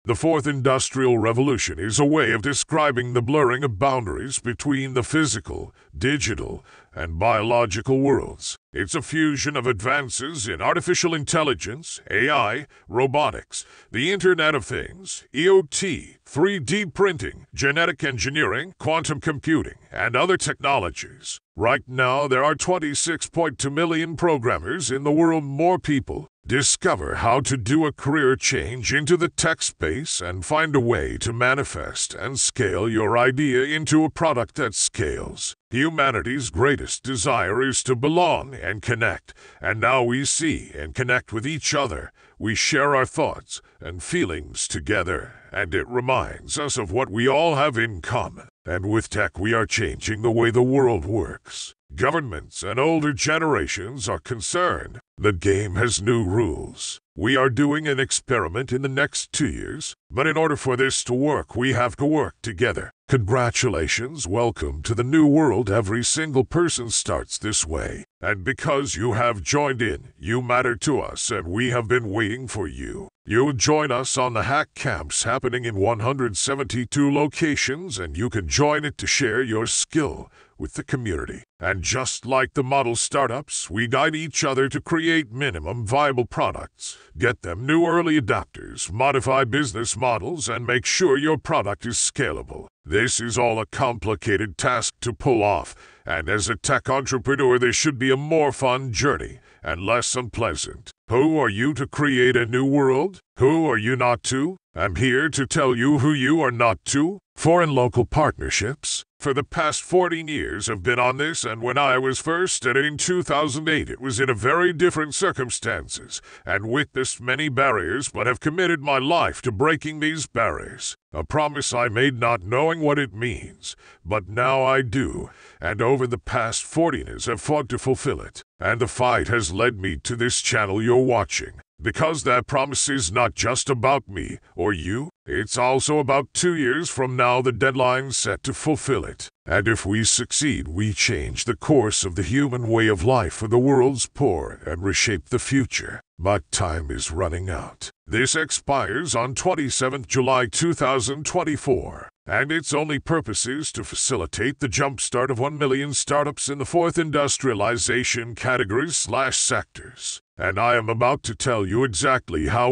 The fourth industrial revolution is a way of describing the blurring of boundaries between the physical, digital, and biological worlds. It's a fusion of advances in artificial intelligence, AI, robotics, the Internet of Things, IoT, 3D printing, genetic engineering, quantum computing, and other technologies. Right now, there are 26.2 million programmers in the world. More people discover how to do a career change into the tech space and find a way to manifest and scale your idea into a product that scales. Humanity's greatest desire is to belong and connect, and now we see and connect with each other. We share our thoughts and feelings together, and it reminds us of what we all have in common. And with tech, we are changing the way the world works. Governments and older generations are concerned. The game has new rules. We are doing an experiment in the next 2 years, but in order for this to work, we have to work together. Congratulations, welcome to the new world. Every single person starts this way. And because you have joined in, you matter to us, and we have been waiting for you. You'll join us on the hack camps happening in 172 locations, and you can join it to share your skill with the community. And just like the model startups, we guide each other to create minimum viable products, get them new early adopters, modify business models, and make sure your product is scalable. This is all a complicated task to pull off, and as a tech entrepreneur, this should be a more fun journey and less unpleasant. Who are you to create a new world? Who are you not to? I'm here to tell you who you are not to. Foreign local partnerships. For the past 14 years I've been on this, and when I was first started in 2008, it was in a very different circumstances and witnessed many barriers, but have committed my life to breaking these barriers. A promise I made not knowing what it means, but now I do, and over the past 14 years I've fought to fulfill it. And the fight has led me to this channel you're watching. Because that promise is not just about me or you, it's also about 2 years from now, the deadline set to fulfill it. And if we succeed, we change the course of the human way of life for the world's poor and reshape the future. But time is running out. This expires on 27th July 2024. And its only purpose is to facilitate the jumpstart of 1 million startups in the fourth industrialization categories/sectors. And I am about to tell you exactly how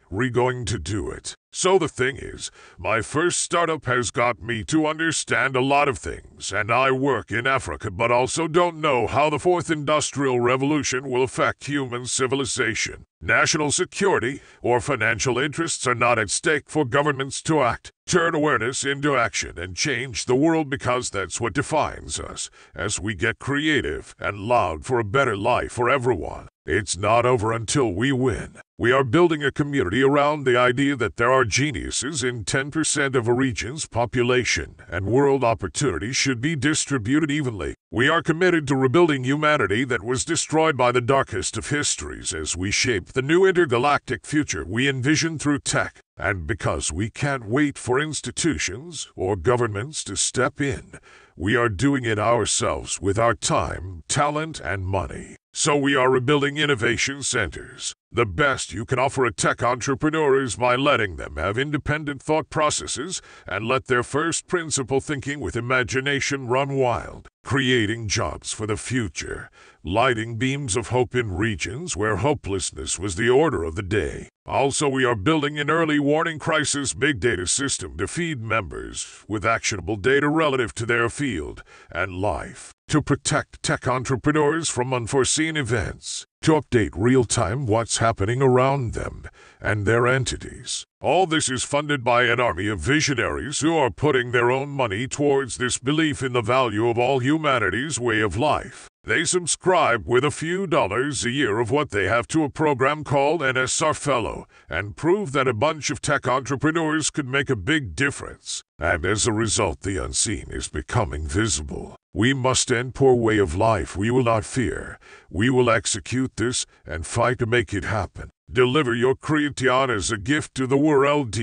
we're going to do it. So the thing is, my first startup has got me to understand a lot of things, and I work in Africa but also don't know how the fourth industrial revolution will affect human civilization. National security or financial interests are not at stake for governments to act. Turn awareness into action and change the world, because that's what defines us as we get creative and loud for a better life for everyone. It's not over until we win. We are building a community around the idea that there are geniuses in 10% of a region's population, and world opportunity should be distributed evenly. We are committed to rebuilding humanity that was destroyed by the darkest of histories as we shape the new intergalactic future we envision through tech. And because we can't wait for institutions or governments to step in, we are doing it ourselves with our time, talent, and money. So we are rebuilding innovation centers. The best you can offer a tech entrepreneur is by letting them have independent thought processes and let their first principle thinking with imagination run wild, creating jobs for the future, lighting beams of hope in regions where hopelessness was the order of the day. Also, we are building an early warning crisis big data system to feed members with actionable data relative to their field and life, to protect tech entrepreneurs from unforeseen events, to update real-time what's happening around them and their entities. All this is funded by an army of visionaries who are putting their own money towards this belief in the value of all humanity's way of life. They subscribe with a few dollars a year of what they have to a program called NSR Fellow and prove that a bunch of tech entrepreneurs could make a big difference. And as a result, the unseen is becoming visible. We must end poor way of life. We will not fear. We will execute this and fight to make it happen. Deliver your creation as a gift to the world.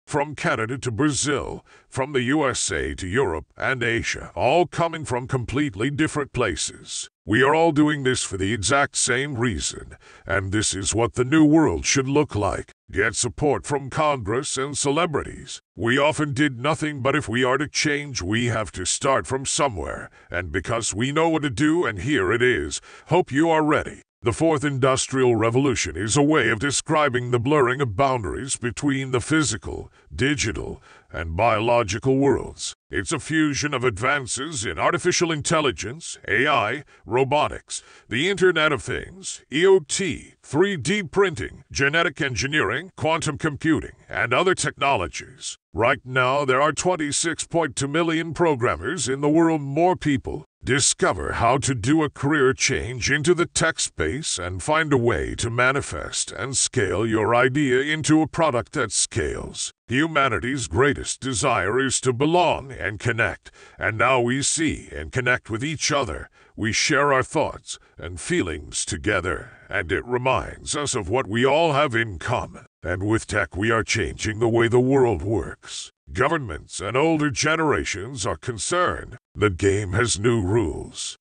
From Canada to Brazil, from the USA to Europe and Asia, all coming from completely different places. We are all doing this for the exact same reason, and this is what the new world should look like. get support from Congress and celebrities. We often did nothing, but if we are to change, we have to start from somewhere. And because we know what to do, and here it is, hope you are ready. The fourth industrial revolution is a way of describing the blurring of boundaries between the physical, digital, and biological worlds. It's a fusion of advances in artificial intelligence, AI, robotics, the Internet of Things, IoT, 3D printing, genetic engineering, quantum computing, and other technologies. Right now, there are 26.2 million programmers in the world. More people discover how to do a career change into the tech space and find a way to manifest and scale your idea into a product that scales. Humanity's greatest desire is to belong and connect, and now we see and connect with each other. We share our thoughts and feelings together, and it reminds us of what we all have in common. And with tech, we are changing the way the world works. Governments and older generations are concerned. The game has new rules.